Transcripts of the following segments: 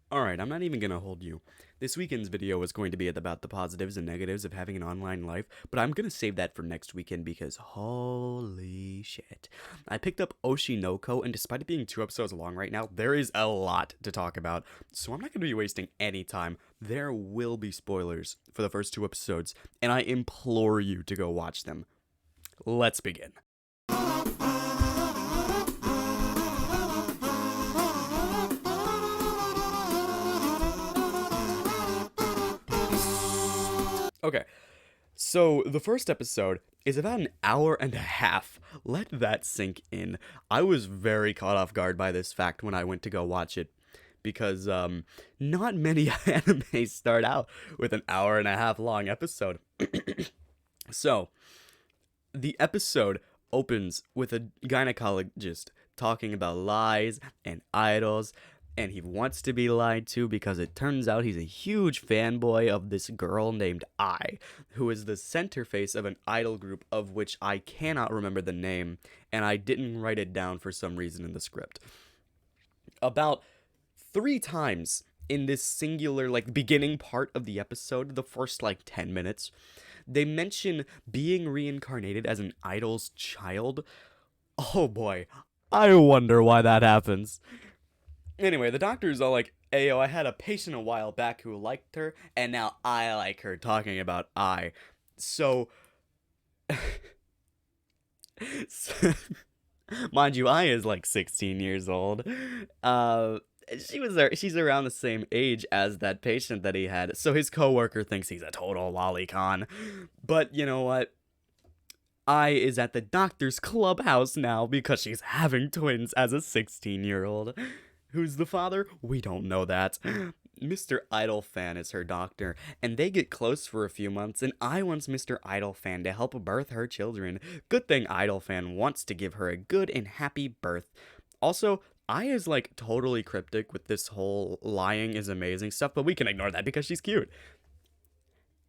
Alright, I'm not even gonna hold you. This weekend's video was going to be about the positives and negatives of having an online life, but I'm gonna save that for next weekend because holy shit. I picked up Oshi no Ko, and despite it being 2 episodes long right now, there is a lot to talk about, so I'm not gonna be wasting any time. There will be spoilers for the first 2 episodes, and I implore you to go watch them. Let's begin. Okay, so the first episode is about an hour and a half. Let that sink in. I was very caught off guard by this fact when I went to go watch it because not many animes start out with an hour and a half long episode. So, the episode opens with a gynecologist talking about lies and idols, and he wants to be lied to because it turns out he's a huge fanboy of this girl named I, who is the center face of an idol group of which I cannot remember the name, and I didn't write it down for some reason in the script. About 3 times in this singular, like, beginning part of the episode, the first, like, 10 minutes, they mention being reincarnated as an idol's child. Oh boy, I wonder why that happens. Anyway, the doctor's all like, Ayo, I had a patient a while back who liked her, and now I like her, talking about I. So, so mind you, I is like 16 years old. Uh, she's around the same age as that patient that he had, so his coworker thinks he's a total lolicon. But you know what? I is at the doctor's clubhouse now because she's having twins as a 16-year-old. Who's the father? We don't know that. Mr. Idol Fan is her doctor, and they get close for a few months, and I wants Mr. Idol Fan to help birth her children. Good thing Idol Fan wants to give her a good and happy birth. Also, I is like totally cryptic with this whole lying is amazing stuff, but we can ignore that because she's cute.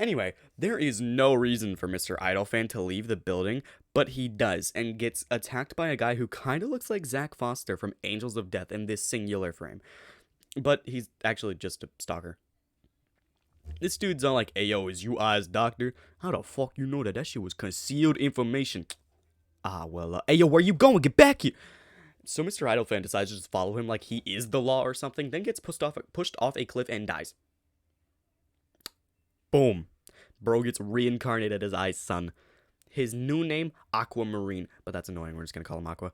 Anyway, there is no reason for Mr. Idolfan to leave the building, but he does, and gets attacked by a guy who kinda looks like Zack Foster from Angels of Death in this singular frame. But he's actually just a stalker. This dude's all like, Ayo, is you I's doctor? How the fuck you know that? That shit was concealed information. Ayo, where you going? Get back here! So Mr. Idolfan decides to just follow him like he is the law or something, then gets pushed off a cliff and dies. Boom. Bro gets reincarnated as I's son. His new name, Aquamarine. But that's annoying. We're just going to call him Aqua.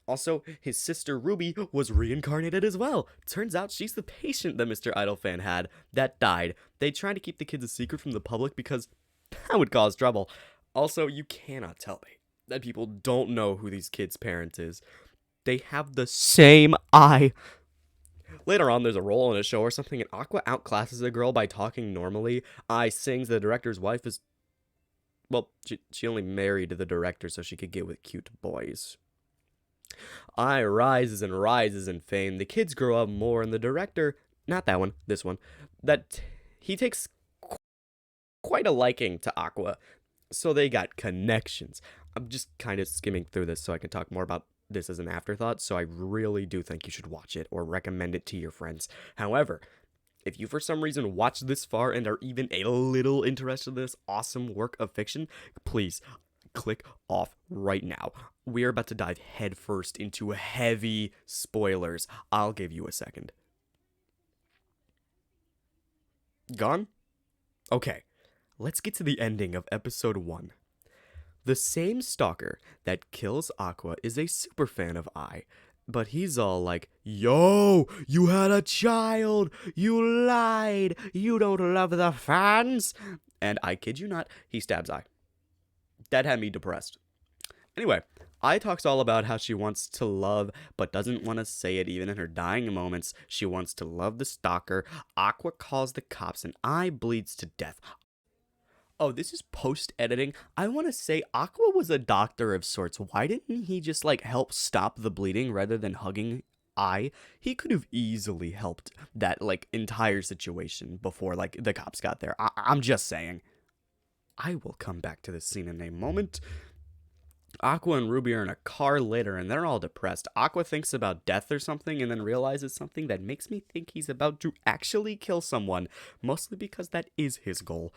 Also, his sister Ruby was reincarnated as well. Turns out she's the patient that Mr. Idolfan had that died. They try to keep the kids a secret from the public because that would cause trouble. Also, you cannot tell me that people don't know who these kids' parent is. They have the same eye. Later on, there's a role in a show or something, and Aqua outclasses a girl by talking normally. I sings the director's wife is... Well, she only married the director so she could get with cute boys. I rises and rises in fame. The kids grow up more, and the director... Not that one, this one. That he takes quite a liking to Aqua. So they got connections. I'm just kind of skimming through this so I can talk more about this as an afterthought, so I really do think you should watch it or recommend it to your friends. However, if you for some reason watch this far and are even a little interested in this awesome work of fiction, please click off right now. We are about to dive headfirst into heavy spoilers. I'll give you a second. Gone? Okay, let's get to the ending of episode 1. The same stalker that kills Aqua is a super fan of I, but he's all like, Yo, you had a child! You lied! You don't love the fans! And I kid you not, he stabs I. That had me depressed. Anyway, I talks all about how she wants to love, but doesn't want to say it even in her dying moments. She wants to love the stalker. Aqua calls the cops, and I bleeds to death. Oh, this is post-editing. I want to say Aqua was a doctor of sorts. Why didn't he just, like, help stop the bleeding rather than hugging I? He could have easily helped that, like, entire situation before, like, the cops got there. I'm just saying. I will come back to this scene in a moment. Aqua and Ruby are in a car later and they're all depressed. Aqua thinks about death or something and then realizes something that makes me think he's about to actually kill someone, mostly because that is his goal.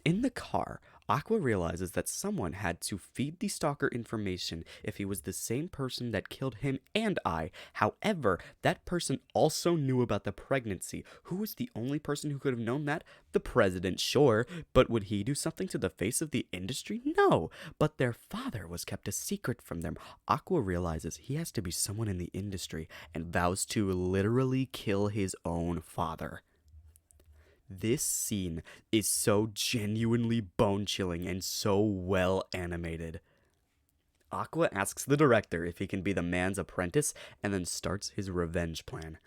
In the car, Aqua realizes that someone had to feed the stalker information if he was the same person that killed him and I. However, that person also knew about the pregnancy. Who was the only person who could have known that? The president, sure, but would he do something to the face of the industry? No, but their father was kept a secret from them. Aqua realizes he has to be someone in the industry and vows to literally kill his own father. This scene is so genuinely bone-chilling and so well animated. Aqua asks the director if he can be the man's apprentice and then starts his revenge plan.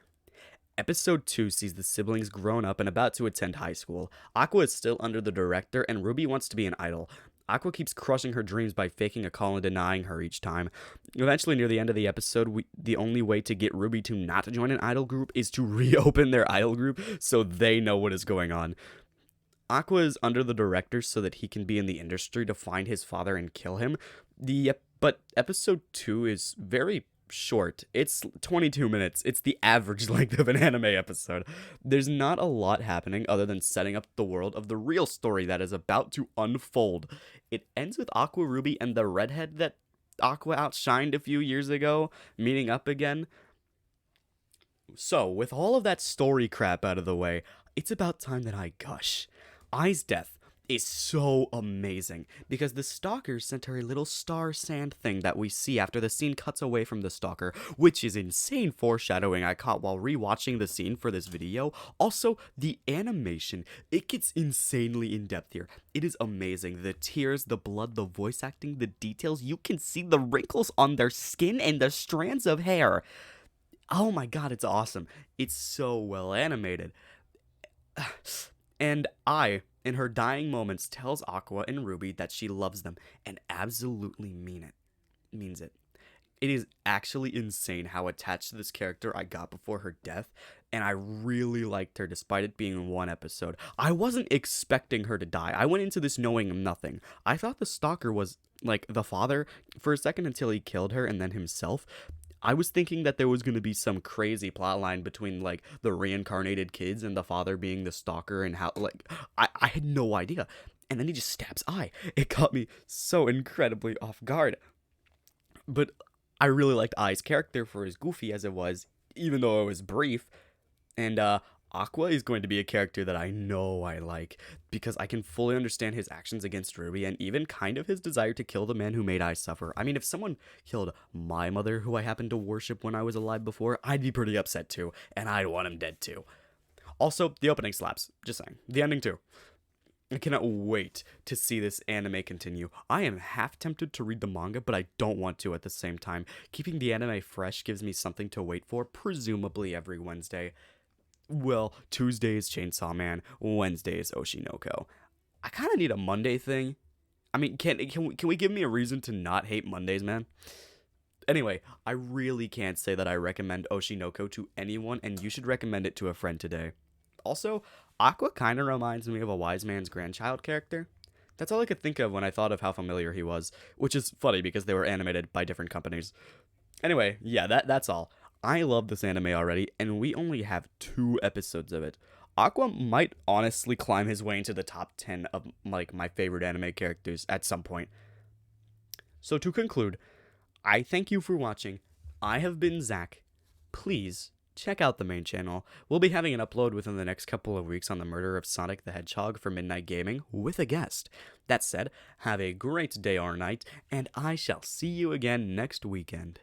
Episode 2 sees the siblings grown up and about to attend high school. Aqua is still under the director and Ruby wants to be an idol. Aqua keeps crushing her dreams by faking a call and denying her each time. Eventually, near the end of the episode, the only way to get Ruby to not join an idol group is to reopen their idol group so they know what is going on. Aqua is under the director so that he can be in the industry to find his father and kill him. But episode 2 is very short. It's 22 minutes. It's the average length of an anime episode. There's not a lot happening other than setting up the world of the real story that is about to unfold. It ends with Aqua, Ruby, and the redhead that Aqua outshined a few years ago meeting up again. So, with all of that story crap out of the way, it's about time that I gush. Ai's death is so amazing because the stalker sent her a little star sand thing that we see after the scene cuts away from the stalker, which is insane foreshadowing I caught while rewatching the scene for this video. Also, the animation, it gets insanely in-depth here. It is amazing. The tears, the blood, the voice acting, the details, you can see the wrinkles on their skin and the strands of hair. Oh my god, it's awesome. It's so well animated. And Ai, in her dying moments, tells Aqua and Ruby that she loves them and absolutely means it. It is actually insane how attached to this character I got before her death, and I really liked her despite it being one episode. I wasn't expecting her to die. I went into this knowing nothing. I thought the stalker was, like, the father for a second until he killed her and then himself. I was thinking that there was going to be some crazy plotline between, like, the reincarnated kids and the father being the stalker and how, like, I had no idea. And then he just stabs Ai. It caught me so incredibly off guard. But I really liked Ai's character for as goofy as it was, even though it was brief. And, Aqua is going to be a character that I know I like, because I can fully understand his actions against Ruby and even kind of his desire to kill the man who made Ai suffer. I mean, if someone killed my mother, who I happened to worship when I was alive before, I'd be pretty upset too, and I'd want him dead too. Also, the opening slaps. Just saying. The ending too. I cannot wait to see this anime continue. I am half tempted to read the manga, but I don't want to at the same time. Keeping the anime fresh gives me something to wait for, presumably every Wednesday. Well, Tuesday is Chainsaw Man, Wednesday is Oshi no Ko. I kind of need a Monday thing. I mean, can we give me a reason to not hate Mondays, man? Anyway, I really can't say that I recommend Oshi no Ko to anyone, and you should recommend it to a friend today. Also, Aqua kind of reminds me of a wise man's grandchild character. That's all I could think of when I thought of how familiar he was, which is funny because they were animated by different companies. Anyway, yeah, that's all. I love this anime already, and we only have 2 episodes of it. Aqua might honestly climb his way into the top 10 of, like, my favorite anime characters at some point. So to conclude, I thank you for watching. I have been Zach. Please check out the main channel. We'll be having an upload within the next couple of weeks on the murder of Sonic the Hedgehog for Midnight Gaming with a guest. That said, have a great day or night, and I shall see you again next weekend.